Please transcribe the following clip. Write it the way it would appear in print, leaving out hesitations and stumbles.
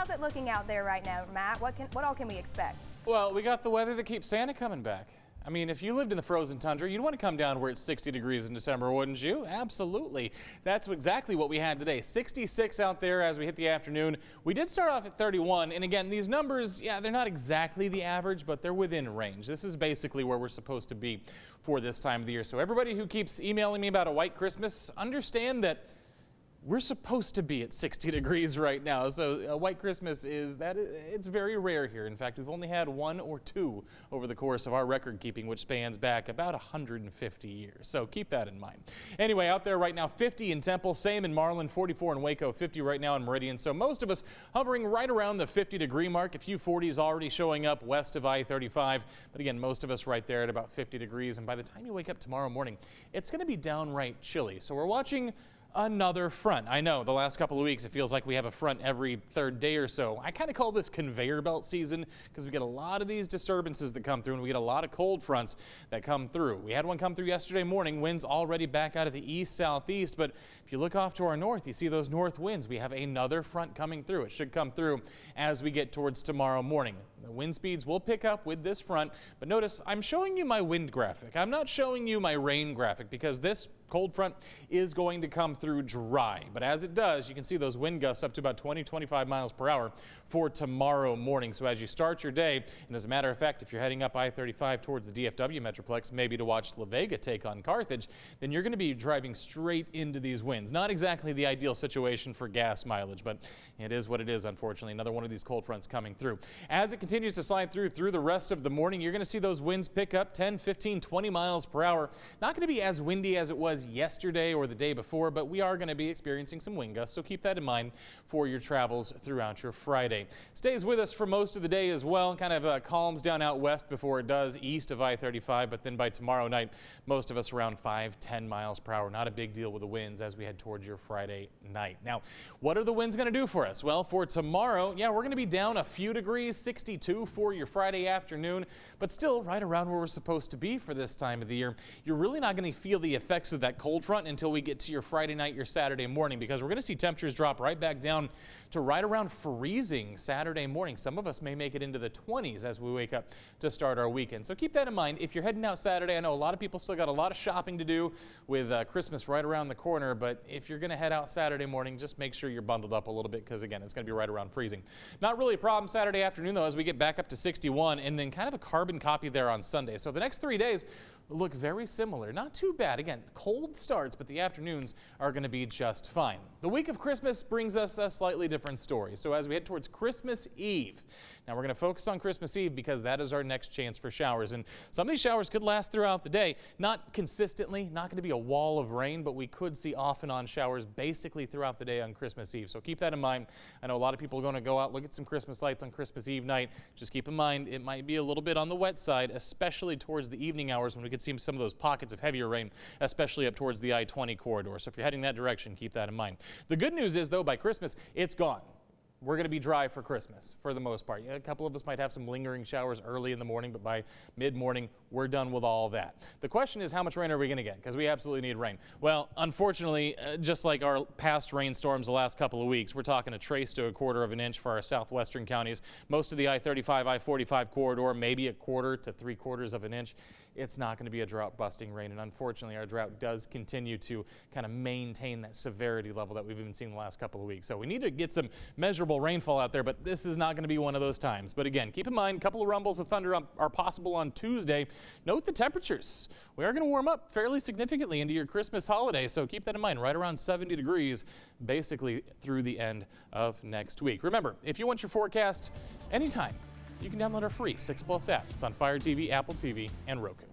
how's it looking out there right now, Matt? What all can we expect? Well, we got the weather that keeps Santa coming back. I mean, if you lived in the frozen tundra, you'd want to come down where it's 60 degrees in December, wouldn't you? Absolutely. That's exactly what we had today. 66 out there as we hit the afternoon. We did start off at 31. And again, these numbers, yeah, they're not exactly the average, but they're within range. This is basically where we're supposed to be for this time of the year. So everybody who keeps emailing me about a white Christmas, understand that we're supposed to be at 60 degrees right now. So a white Christmas it's very rare here. In fact, we've only had one or two over the course of our record keeping, which spans back about 150 years. So keep that in mind. Anyway, out there right now, 50 in Temple, same in Marlin, 44 in Waco, 50 right now in Meridian. So most of us hovering right around the 50-degree mark. A few 40s already showing up west of I-35. But again, most of us right there at about 50 degrees. And by the time you wake up tomorrow morning, it's going to be downright chilly. So we're watching another front. I know the last couple of weeks it feels like we have a front every third day or so. I kind of call this conveyor belt season because we get a lot of these disturbances that come through and we get a lot of cold fronts that come through. We had one come through yesterday morning, winds already back out of the east-southeast, but if you look off to our north, you see those north winds. We have another front coming through. It should come through as we get towards tomorrow morning. The wind speeds will pick up with this front, but notice I'm showing you my wind graphic. I'm not showing you my rain graphic because this cold front is going to come through dry. But as it does, you can see those wind gusts up to about 20-25 miles per hour for tomorrow morning. So as you start your day, and as a matter of fact, if you're heading up I-35 towards the DFW Metroplex, maybe to watch La Vega take on Carthage, then you're going to be driving straight into these winds. Not exactly the ideal situation for gas mileage, but it is what it is, unfortunately. Another one of these cold fronts coming through. As it continues to slide through the rest of the morning, you're going to see those winds pick up 10, 15, 20 miles per hour. Not going to be as windy as it was yesterday or the day before, but we are going to be experiencing some wind gusts, so keep that in mind for your travels throughout your Friday. Stays with us for most of the day as well, kind of calms down out west before it does east of I-35, but then by tomorrow night, most of us around 5-10 miles per hour. Not a big deal with the winds as we head towards your Friday night. Now, what are the winds going to do for us? Well, for tomorrow, yeah, we're going to be down a few degrees, 62 for your Friday afternoon, but still right around where we're supposed to be for this time of the year. You're really not going to feel the effects of that cold front until we get to your Friday night, your Saturday morning, because we're going to see temperatures drop right back down to right around freezing Saturday morning. Some of us may make it into the 20s as we wake up to start our weekend. So keep that in mind. If you're heading out Saturday, I know a lot of people still got a lot of shopping to do with Christmas right around the corner, but if you're going to head out Saturday morning, just make sure you're bundled up a little bit because, again, it's going to be right around freezing. Not really a problem Saturday afternoon, though, as we get back up to 61 and then kind of a carbon copy there on Sunday. So the next 3 days look very similar. Not too bad. Again, cold starts, but the afternoons are going to be just fine. The week of Christmas brings us a slightly different story. So as we head towards Christmas Eve, now we're going to focus on Christmas Eve because that is our next chance for showers. And some of these showers could last throughout the day. Not consistently, not going to be a wall of rain, but we could see off and on showers basically throughout the day on Christmas Eve. So keep that in mind. I know a lot of people are going to go out, look at some Christmas lights on Christmas Eve night. Just keep in mind it might be a little bit on the wet side, especially towards the evening hours when we could see some of those pockets of heavier rain, especially up towards the I-20 corridor. So if you're heading that direction, keep that in mind. The good news is, though, by Christmas, it's gone. We're going to be dry for Christmas for the most part. A couple of us might have some lingering showers early in the morning, but by mid-morning, we're done with all that. The question is, how much rain are we going to get? Because we absolutely need rain. Well, unfortunately, just like our past rainstorms the last couple of weeks, we're talking a trace to a quarter of an inch for our southwestern counties. Most of the I-35, I-45 corridor, maybe a quarter to 3/4 of an inch. It's not going to be a drought-busting rain, and unfortunately, our drought does continue to kind of maintain that severity level that we've been seeing the last couple of weeks. So we need to get some measurable rainfall out there, but this is not going to be one of those times. But again, keep in mind, a couple of rumbles of thunder are possible on Tuesday. Note the temperatures. We are going to warm up fairly significantly into your Christmas holiday, so keep that in mind. Right around 70 degrees basically through the end of next week. Remember, if you want your forecast anytime, you can download our free 6 Plus app. It's on Fire TV, Apple TV, and Roku.